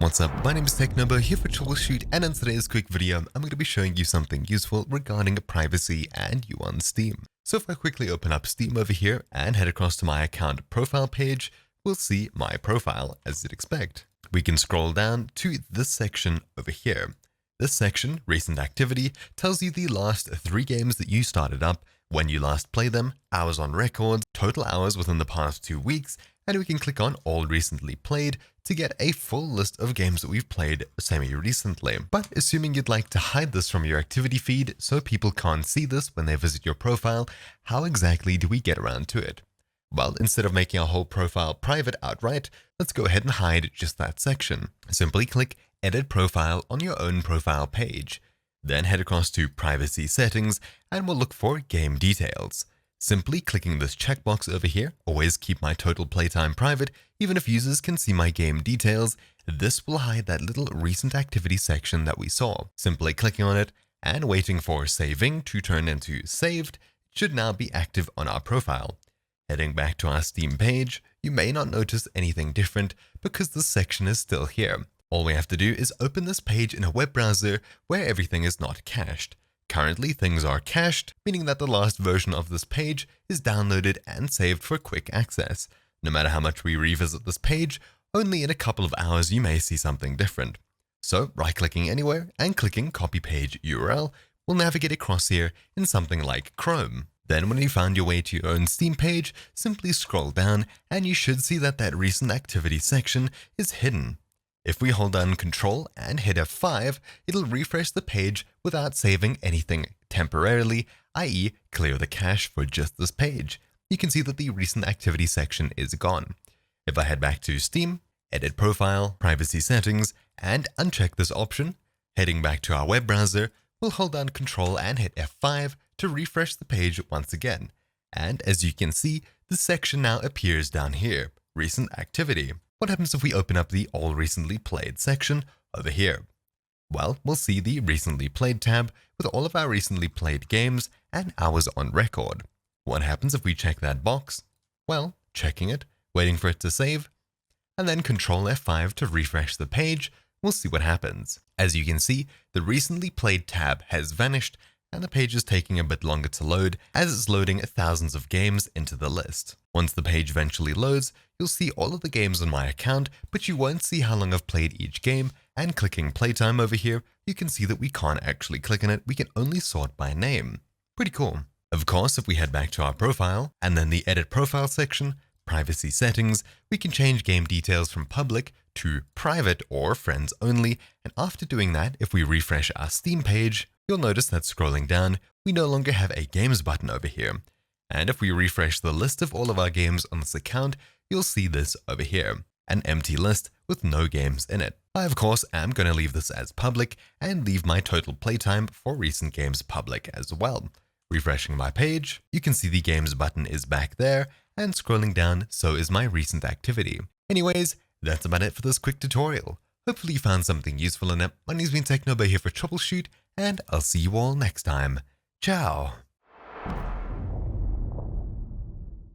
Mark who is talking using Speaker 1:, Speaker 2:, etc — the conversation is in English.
Speaker 1: What's up, my name is Technobo here for Troubleshoot, and in today's quick video, I'm going to be showing you something useful regarding privacy and you on Steam. So if I quickly open up Steam over here and head across to my account profile page, we'll see my profile as you'd expect. We can scroll down to this section over here. This section, Recent Activity, tells you the last 3 games that you started up, when you last played them, hours on record, total hours within the past 2 weeks, and we can click on All Recently Played to get a full list of games that we've played semi-recently. But assuming you'd like to hide this from your activity feed so people can't see this when they visit your profile, how exactly do we get around to it? Well, instead of making our whole profile private outright, let's go ahead and hide just that section. Simply click Edit Profile on your own profile page. Then head across to Privacy Settings and we'll look for Game Details. Simply clicking this checkbox over here, always keep my total playtime private, even if users can see my game details, this will hide that little recent activity section that we saw. Simply clicking on it and waiting for saving to turn into saved, it should now be active on our profile. Heading back to our Steam page, you may not notice anything different because this section is still here. All we have to do is open this page in a web browser where everything is not cached. Currently, things are cached, meaning that the last version of this page is downloaded and saved for quick access. No matter how much we revisit this page, only in a couple of hours you may see something different. So, right-clicking anywhere and clicking Copy Page URL will navigate across here in something like Chrome. Then when you found your way to your own Steam page, simply scroll down and you should see that recent activity section is hidden. If we hold down Control and hit F5, it'll refresh the page without saving anything temporarily, i.e. clear the cache for just this page. You can see that the recent activity section is gone. If I head back to Steam, Edit Profile, Privacy Settings, and uncheck this option, heading back to our web browser, we'll hold down Control and hit F5 to refresh the page once again. And as you can see, the section now appears down here, Recent Activity. What happens if we open up the All Recently Played section over here? Well, we'll see the Recently Played tab with all of our recently played games and hours on record. What happens if we check that box? Well, checking it, waiting for it to save, and then Control F5 to refresh the page, we'll see what happens. As you can see, the Recently Played tab has vanished and the page is taking a bit longer to load as it's loading thousands of games into the list. Once the page eventually loads, you'll see all of the games on my account, but you won't see how long I've played each game, and clicking playtime over here, you can see that we can't actually click on it, we can only sort by name. Pretty cool. Of course, if we head back to our profile, and then the Edit Profile section, Privacy Settings, we can change game details from public to private or friends only, and after doing that, if we refresh our Steam page, you'll notice that scrolling down, we no longer have a Games button over here. And if we refresh the list of all of our games on this account, you'll see this over here, an empty list with no games in it. I, of course, am going to leave this as public and leave my total playtime for recent games public as well. Refreshing my page, you can see the Games button is back there, and scrolling down, so is my recent activity. Anyways, that's about it for this quick tutorial. Hopefully you found something useful in it. My name's been Technobo here for Troubleshoot, and I'll see you all next time. Ciao!